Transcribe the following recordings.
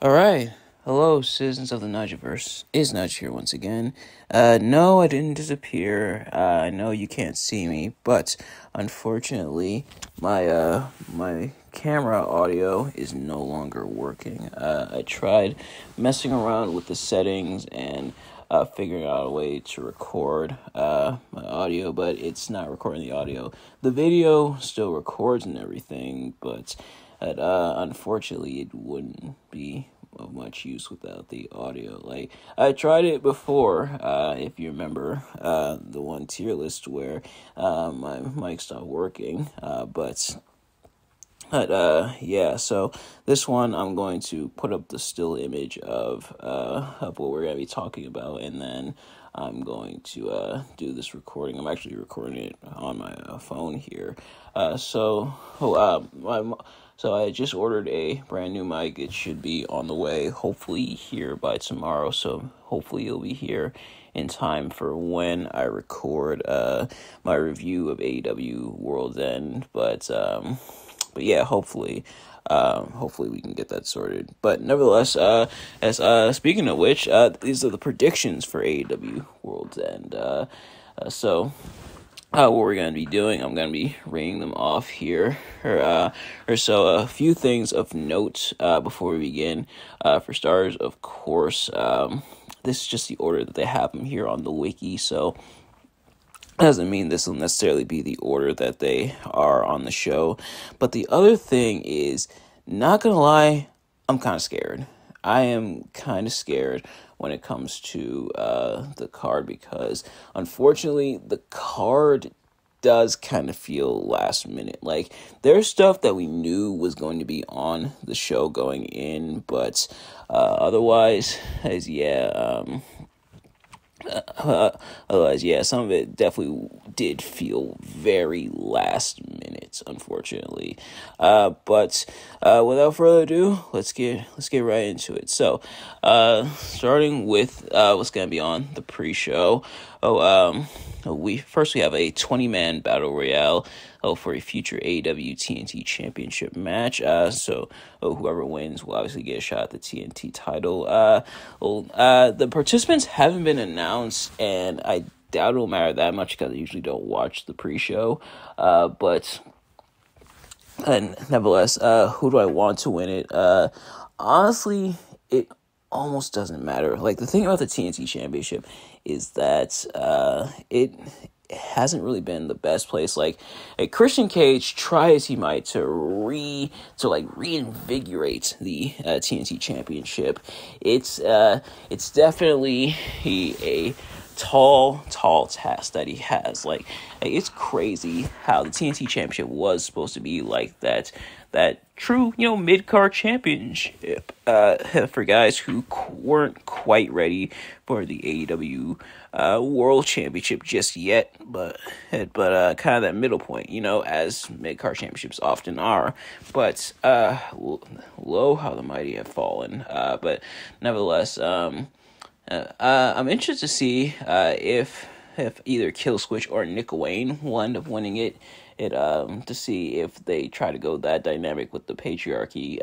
All right. Hello, citizens of the Nigelverse. Is Nudge here once again? No, I didn't disappear. I know you can't see me, but unfortunately, my camera audio is no longer working. I tried messing around with the settings and figuring out a way to record my audio, but it's not recording the audio. The video still records and everything, but unfortunately, it wouldn't be of much use without the audio. Like, I tried it before, if you remember, the one tier list where my mic stopped working, yeah, so this one I'm going to put up the still image of what we're going to be talking about, and then I'm going to do this recording. I'm actually recording it on my phone here. So I just ordered a brand new mic. It should be on the way, hopefully here by tomorrow. So hopefully it'll be here in time for when I record my review of AEW World's End. But yeah, hopefully we can get that sorted. But nevertheless, as speaking of which, these are the predictions for AEW World's End. What we're going to be doing, I'm going to be reading them off here. So a few things of note before we begin. For starters, of course, this is just the order that they have them here on the wiki, so doesn't mean this will necessarily be the order that they are on the show. But the other thing is, not gonna lie, I'm kind of scared. I am kind of scared when it comes to the card, because unfortunately the card does kind of feel last minute. Like, there's stuff that we knew was going to be on the show going in, but otherwise, some of it definitely did feel very last minute, unfortunately. But without further ado, let's get right into it. So, starting with what's gonna be on the pre-show. We have a 20-man battle royale for a future AEW TNT Championship match. Whoever wins will obviously get a shot at the TNT title. The participants haven't been announced, and I doubt it'll matter that much because I usually don't watch the pre-show. But nevertheless, who do I want to win it? Honestly, it almost doesn't matter. Like, the thing about the TNT Championship is that it hasn't really been the best place. Like, Christian Cage, try as he might to reinvigorate the TNT Championship. It's definitely a tall task that he has. Like, it's crazy how the TNT Championship was supposed to be like that true, mid-card championship for guys who weren't quite ready for the AEW World Championship just yet, but kind of that middle point, as mid-card championships often are. But lo, how the mighty have fallen. But nevertheless, I'm interested to see if either Killswitch or Nick Wayne will end up winning it. To see if they try to go that dynamic with the patriarchy,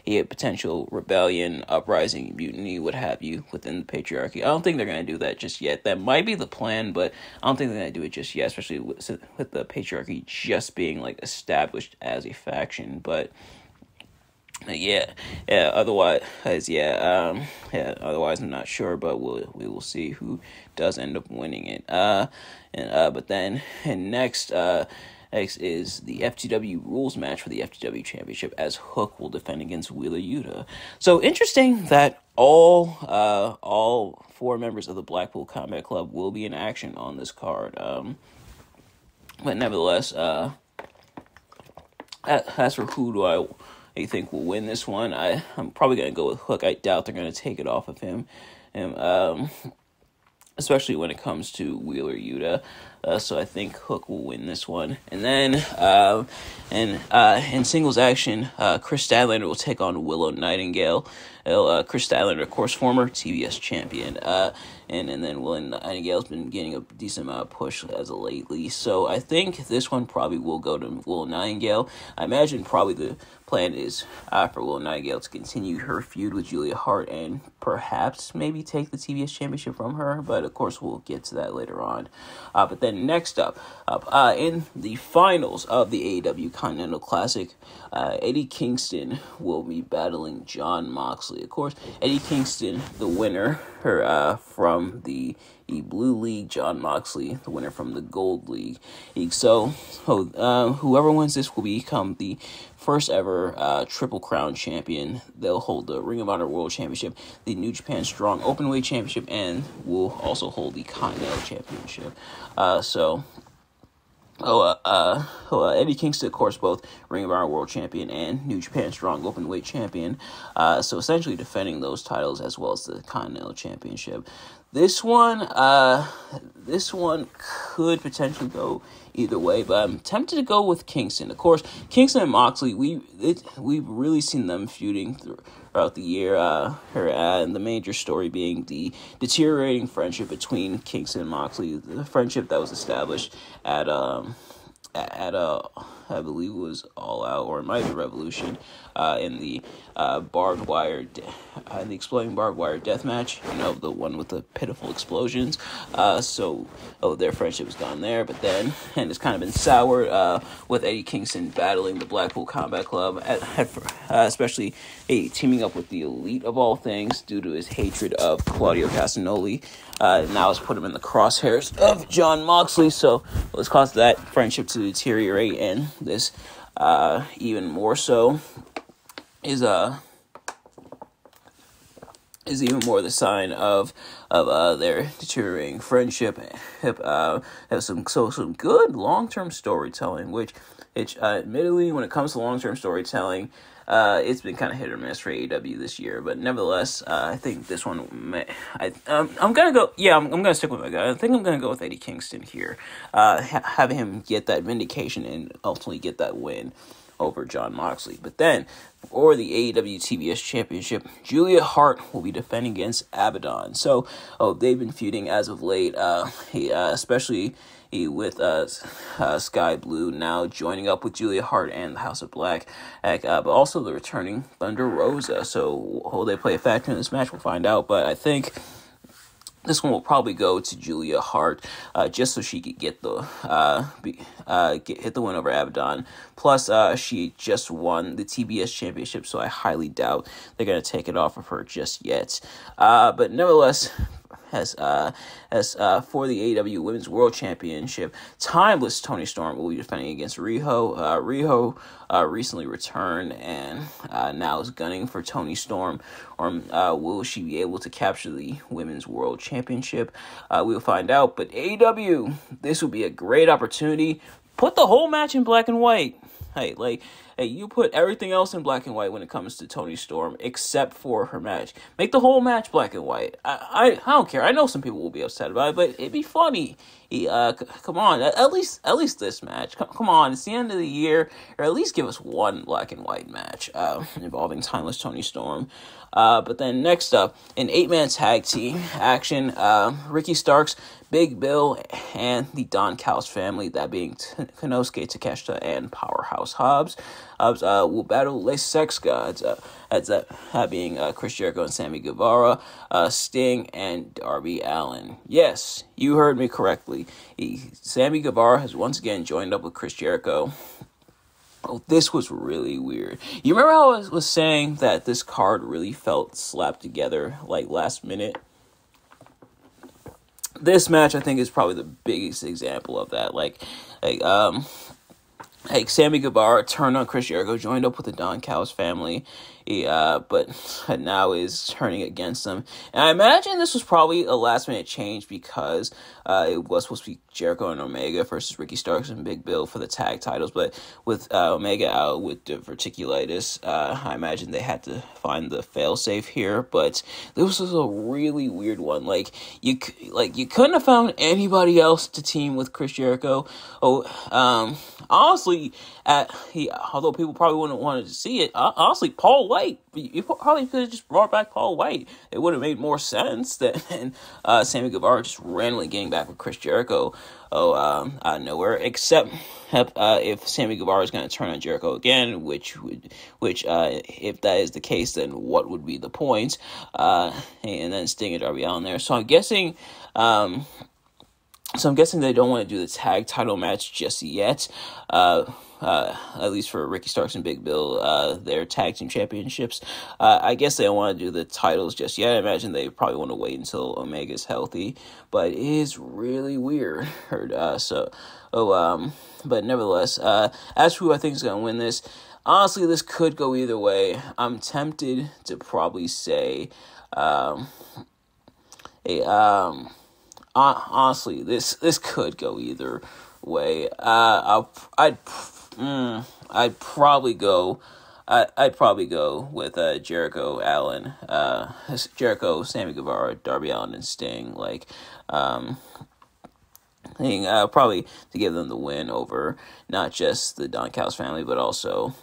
potential rebellion, uprising, mutiny, what have you, within the patriarchy. I don't think they're going to do that just yet. That might be the plan, but I don't think they're going to do it just yet, especially with the patriarchy just being, like, established as a faction. But otherwise I'm not sure, but we will see who does end up winning it. Next is the FTW rules match for the FTW Championship, as Hook will defend against Wheeler Yuta. So interesting that all four members of the Blackpool Combat Club will be in action on this card. But nevertheless, as for who do I think will win this one, I'm probably going to go with Hook. I doubt they're going to take it off of him. Especially when it comes to Wheeler Yuta. So I think Hook will win this one. And then in singles action, Chris Statlander will take on Willow Nightingale. Chris Statlander, of course, former TBS champion. And then Willow Nightingale's been getting a decent amount of push as of lately. So I think this one probably will go to Willow Nightingale. I imagine probably the plan is for Willow Nightingale to continue her feud with Julia Hart and perhaps maybe take the TBS championship from her. But of course, we'll get to that later on. But then next up in the finals of the AEW Continental Classic, Eddie Kingston will be battling Jon Moxley. Of course, Eddie Kingston, the winner from the Blue League, Jon Moxley, the winner from the Gold League. So whoever wins this will become the first ever Triple Crown champion. They'll hold the Ring of Honor World Championship, the New Japan Strong Openweight Championship, and will also hold the Continental Championship. Eddie Kingston, of course, both Ring of Honor World Champion and New Japan Strong Openweight Champion. So essentially defending those titles as well as the Continental Championship. This one could potentially go either way, but I'm tempted to go with Kingston. Of course, Kingston and Moxley, we've really seen them feuding throughout the year. And the major story being the deteriorating friendship between Kingston and Moxley, the friendship that was established at I believe it was All Out, or it might be Revolution, in the barbed wire, the exploding barbed wire death match. The one with the pitiful explosions. So their friendship was gone there, but then, and it's kind of been soured with Eddie Kingston battling the Blackpool Combat Club, especially teaming up with the Elite of all things due to his hatred of Claudio Castagnoli. Now it's put him in the crosshairs of Jon Moxley, so it's caused that friendship to deteriorate, and this even more so is even more the sign of their deteriorating friendship. Have some good long-term storytelling, which admittedly, when it comes to long-term storytelling, it's been kind of hit or miss for AEW this year, but nevertheless, I think this one I'm gonna go. Yeah, I'm gonna stick with my guy. I think I'm gonna go with Eddie Kingston here, having him get that vindication and ultimately get that win over Jon Moxley. But then, for the AEW TBS Championship, Julia Hart will be defending against Abaddon. So, they've been feuding as of late, especially with Sky Blue now joining up with Julia Hart and the House of Black, but also the returning Thunder Rosa. So, will they play a factor in this match? We'll find out, but I think this one will probably go to Julia Hart, just so she could get the hit the win over Abaddon. Plus, she just won the TBS Championship, so I highly doubt they're gonna take it off of her just yet. But nevertheless, as for the AEW Women's World Championship, Timeless Toni Storm will be defending against Riho. Riho recently returned and now is gunning for Toni Storm. Or will she be able to capture the Women's World Championship? We'll find out. But AEW, this will be a great opportunity. Put the whole match in black and white. Hey, you put everything else in black and white when it comes to Toni Storm, except for her match. Make the whole match black and white. I don't care. I know some people will be upset about it, but it'd be funny. Come on, at least this match. Come on, it's the end of the year, or at least give us one black and white match involving Timeless Toni Storm. But then next up, an 8-man tag team action. Ricky Starks, Big Bill, and the Don Callis family, that being Konosuke Takeshita and Powerhouse Hobbs, will battle Les Sex Gods, that being Chris Jericho and Sammy Guevara, Sting, and Darby Allin. Yes, you heard me correctly. Sammy Guevara has once again joined up with Chris Jericho. This was really weird. You remember how I was saying that this card really felt slapped together, last minute? This match, I think, is probably the biggest example of that. like Sammy Guevara turned on Chris Jericho, joined up with the Don Callis family, but now is turning against them. And I imagine this was probably a last minute change because it was supposed to be Jericho and Omega versus Ricky Starks and Big Bill for the tag titles. But with Omega out with diverticulitis, I imagine they had to find the failsafe here. But this was a really weird one. Like you couldn't have found anybody else to team with Chris Jericho. Honestly, although people probably wouldn't want to see it, honestly, Paul White, you probably could have just brought back Paul White. It would have made more sense than Sammy Guevara just randomly getting back with Chris Jericho out of nowhere, except if Sammy Guevara is going to turn on Jericho again, which if that is the case, then what would be the point? And then Sting and Darby Allin there. So I'm guessing they don't want to do the tag title match just yet. At least for Ricky Starks and Big Bill, their tag team championships. I guess they don't want to do the titles just yet. I imagine they probably want to wait until Omega's healthy, but it is really weird. But nevertheless, as for who I think is going to win this, honestly, this could go either way. I'm tempted to probably say, honestly, this could go either way. I'd probably go with Jericho, Allen, Jericho, Sammy Guevara, Darby Allin, and Sting. Probably to give them the win over not just the Don Callis family, but also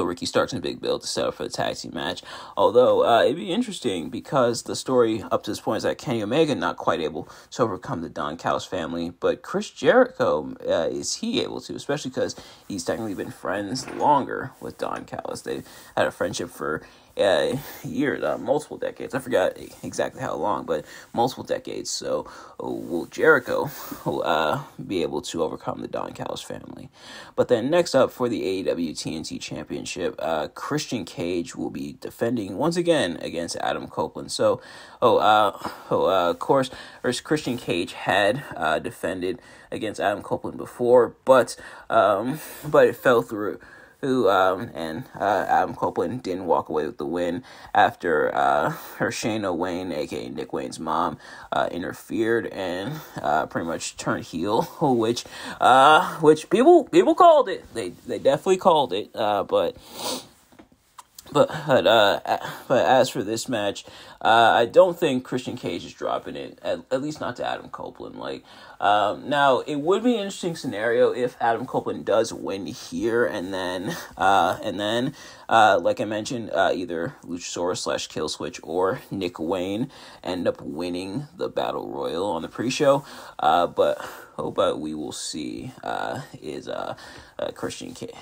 Ricky Starks and Big Bill to set up for the tag team match. Although it'd be interesting because the story up to this point is that Kenny Omega not quite able to overcome the Don Callis family, but Chris Jericho, is he able to? Especially because he's technically been friends longer with Don Callis. They've had a friendship for years, multiple decades. I forgot exactly how long, but multiple decades. So will Jericho be able to overcome the Don Callis family? But then next up for the AEW TNT Championship, Christian Cage will be defending once again against Adam Copeland. So, of course, Christian Cage had defended against Adam Copeland before, but it fell through. Adam Copeland didn't walk away with the win after her Shayna Wayne, aka Nick Wayne's mom, interfered and pretty much turned heel, which people called it. They definitely called it, but as for this match, I don't think Christian Cage is dropping it, at least not to Adam Copeland. Now it would be an interesting scenario if Adam Copeland does win here, and then like I mentioned, either Luchasaurus / Killswitch or Nick Wayne end up winning the Battle Royal on the pre-show. But we will see is Christian Cage,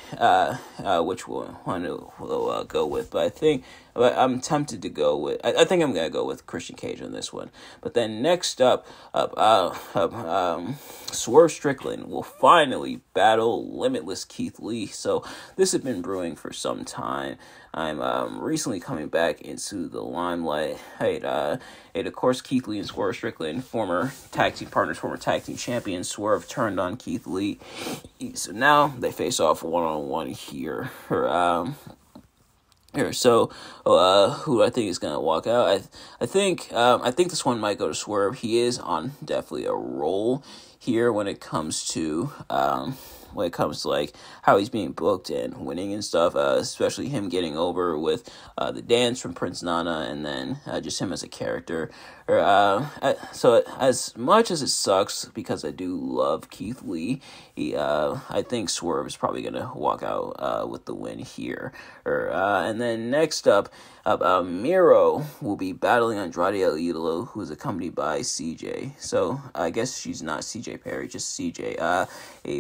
which we'll go with. But I'm tempted to go with. I think I'm gonna go with Christian Cage on this one. But then next up, Swerve Strickland will finally battle Limitless Keith Lee. So this has been brewing for some time. I'm recently coming back into the limelight. And of course, Keith Lee and Swerve Strickland, former tag team partners, former tag team champions. Swerve turned on Keith Lee, so now they face off one-on-one here. So who I think is gonna walk out? I think this one might go to Swerve. He is on definitely a roll here when it comes to like how he's being booked and winning and stuff, especially him getting over with the dance from Prince Nana, and then just him as a character. So as much as it sucks because I do love Keith Lee, I think Swerve is probably gonna walk out with the win here. And then next up, Miro will be battling Andrade El Idolo, who is accompanied by CJ. So I guess she's not CJ Perry, just CJ.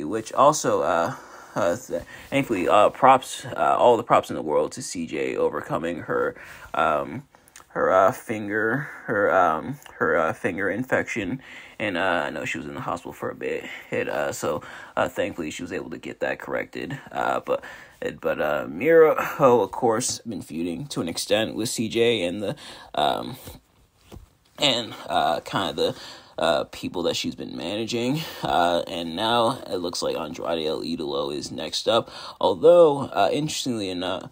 Which also thankfully props, all the props in the world to CJ overcoming her finger infection, and I know she was in the hospital for a bit. So thankfully she was able to get that corrected. But Miro, of course, been feuding to an extent with CJ and the kind of people that she's been managing. And now it looks like Andrade El Idolo is next up. Although, interestingly enough,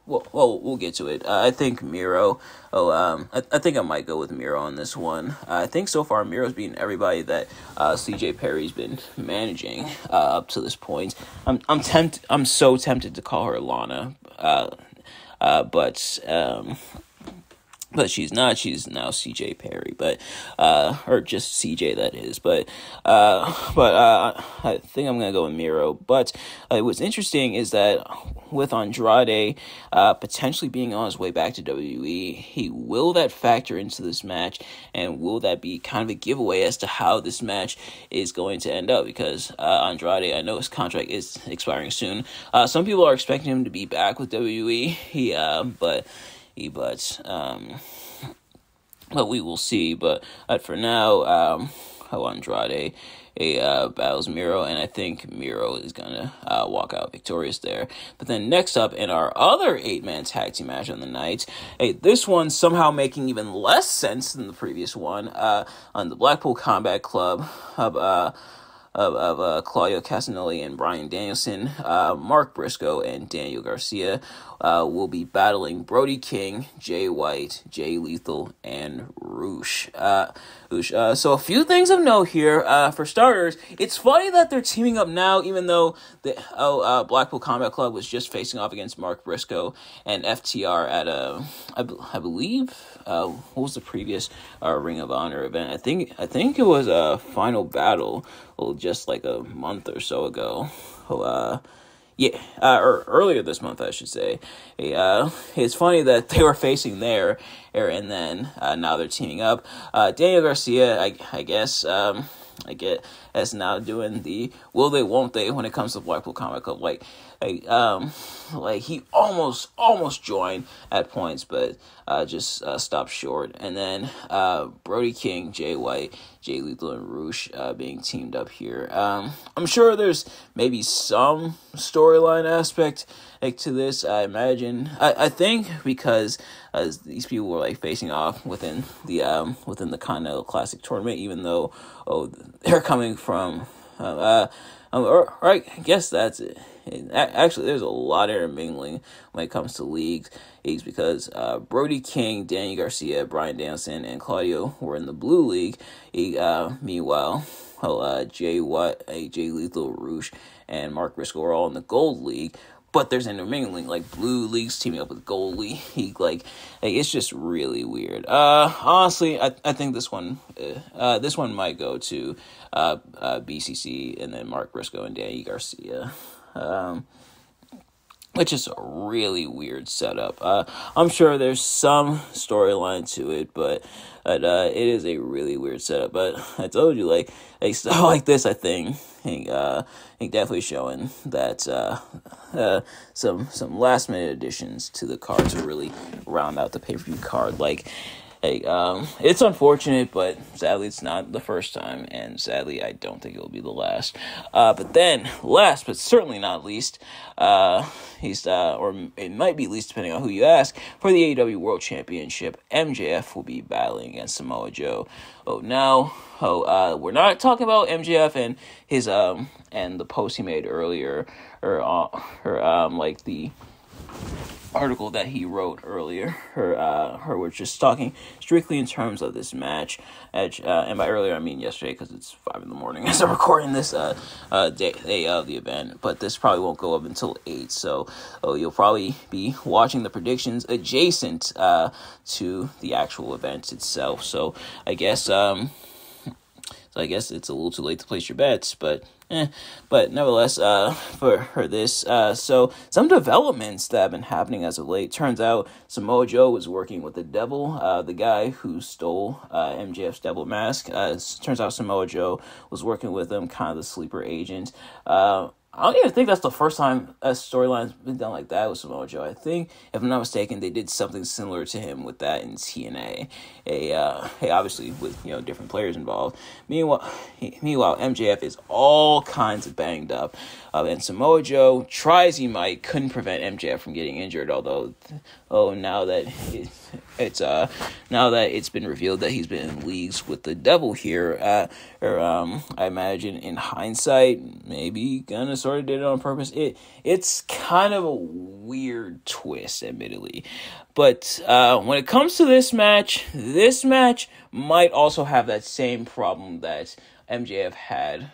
we'll get to it. I think Miro. I think I might go with Miro on this one. I think so far Miro's beaten everybody that CJ Perry's been managing up to this point. I'm so tempted to call her Lana, but she's not. She's now CJ Perry, or just CJ, that is. But I think I'm gonna go with Miro. But what's interesting is that with Andrade potentially being on his way back to WWE, will that factor into this match, and will that be kind of a giveaway as to how this match is going to end up? Because Andrade, I know his contract is expiring soon. Some people are expecting him to be back with WWE. But we will see. But for now, Andrade battles Miro, and I think Miro is gonna walk out victorious there. But then next up in our other 8-man tag team match on the night, this one somehow making even less sense than the previous one, on the Blackpool Combat Club of Claudio Castagnoli and Bryan Danielson. Mark Briscoe and Daniel Garcia will be battling Brody King, Jay White, Jay Lethal, and Roosh. So a few things of note here. For starters, it's funny that they're teaming up now, even though the Blackpool Combat Club was just facing off against Mark Briscoe and FTR at I believe, what was the previous Ring of Honor event? I think it was a Final Battle, just like a month or so ago. Or earlier this month, I should say. It's funny that they were facing there, and then now they're teaming up. Daniel Garcia, I guess, as now doing the will they, won't they when it comes to Blackpool Combat Club. Like he almost joined at points, but just stopped short. And then Brody King, Jay White, Jay Lethal, and Roosh being teamed up here. I'm sure there's maybe some storyline aspect to this. I imagine. I think because these people were like facing off within the Continental Classic tournament, even though they're coming from. I guess that's it. Actually, there's a lot of intermingling when it comes to leagues because Brody King, Danny Garcia, Bryan Danielson, and Claudio were in the Blue League. Meanwhile, Jay White, Jay Lethal, Roosh, and Mark Briscoe are all in the Gold League. But there's intermingling, like Blue League's teaming up with Gold League. Like it's just really weird. Honestly, I think this one might go to BCC and then Mark Briscoe and Danny Garcia. Which is a really weird setup. I'm sure there's some storyline to it, but it is a really weird setup. But I told you, like stuff like this, I think definitely showing that some last minute additions to the card to really round out the pay-per-view card. It's unfortunate, but sadly it's not the first time, and sadly I don't think it will be the last. But then, last but certainly not least, or it might be least depending on who you ask, for the AEW World Championship, MJF will be battling against Samoa Joe. We're not talking about MJF and his and the post he made earlier, or like the article that he wrote earlier. We're just talking strictly in terms of this match. And by earlier, I mean yesterday, because it's 5 a.m. as I'm recording this day of the event. But this probably won't go up until 8, so you'll probably be watching the predictions adjacent to the actual event itself. So I guess it's a little too late to place your bets, but nevertheless, for this, so some developments that have been happening as of late. Turns out Samoa Joe was working with the Devil, the guy who stole MJF's Devil mask. Turns out Samoa Joe was working with him, kind of the sleeper agent. I don't even think that's the first time a storyline's been done like that with Samoa Joe. I think, if I'm not mistaken, they did something similar to him with that in TNA. Obviously with different players involved. Meanwhile, MJF is all kinds of banged up, and Samoa Joe tries he might couldn't prevent MJF from getting injured. Although, now that It's now that it's been revealed that he's been in leagues with the devil here, I imagine in hindsight, maybe gonna sort of did it on purpose. It's kind of a weird twist, admittedly. But when it comes to this match might also have that same problem that MJF had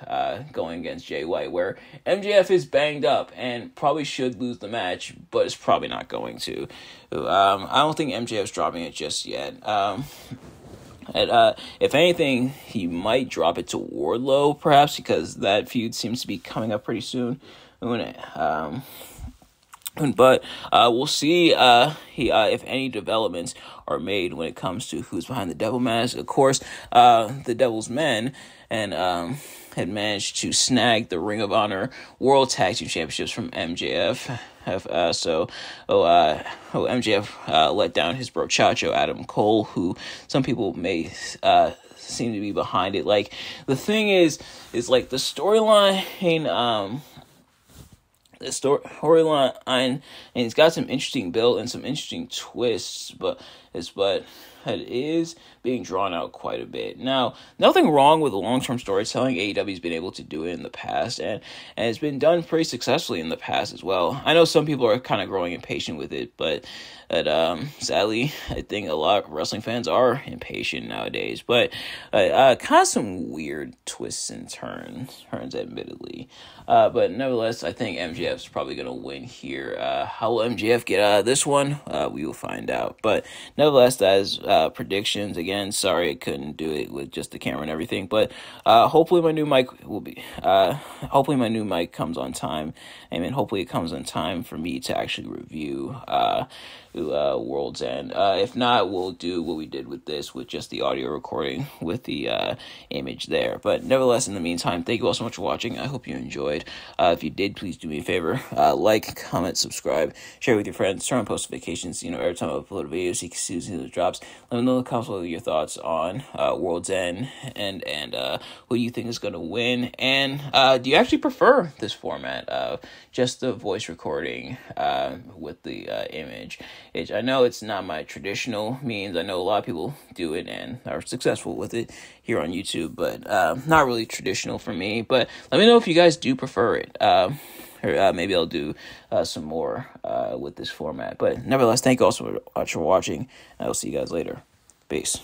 going against Jay White, where MJF is banged up and probably should lose the match, but is probably not going to. I don't think MJF's dropping it just yet. If anything, he might drop it to Wardlow, perhaps, because that feud seems to be coming up pretty soon. But we'll see if any developments are made when it comes to who's behind the Devil Mask. Of course, the Devil's Men had managed to snag the Ring of Honor World Tag Team Championships from MJF. MJF let down his brochacho Adam Cole, who some people may seem to be behind it. Like, the thing is like the storyline and it's got some interesting build and some interesting twists, but it is being drawn out quite a bit. Now, nothing wrong with the long-term storytelling. AEW's been able to do it in the past, and it's been done pretty successfully in the past as well. I know some people are kind of growing impatient with it, but sadly, I think a lot of wrestling fans are impatient nowadays. But kind of some weird twists and turns, admittedly. But nevertheless, I think MJF's probably going to win here. How will MJF get out of this one? We will find out. But nevertheless, that is predictions. Again, sorry I couldn't do it with just the camera and everything. But hopefully my new mic comes on time. I mean, hopefully it comes on time for me to actually review World's End. If not, we'll do what we did with this, with just the audio recording with the image there. But nevertheless, in the meantime, thank you all so much for watching. I hope you enjoyed. If you did, please do me a favor, like, comment, subscribe, share with your friends, turn on post notifications, every time I upload a video so you can see the drops. Let me know in the comments what your thoughts on World's End and who you think is going to win, and do you actually prefer this format of just the voice recording with the image? I know it's not my traditional means. I know a lot of people do it and are successful with it here on YouTube, but not really traditional for me. But let me know if you guys do prefer it. Or maybe I'll do some more with this format. But nevertheless, thank you all so much for watching. I will see you guys later. Peace.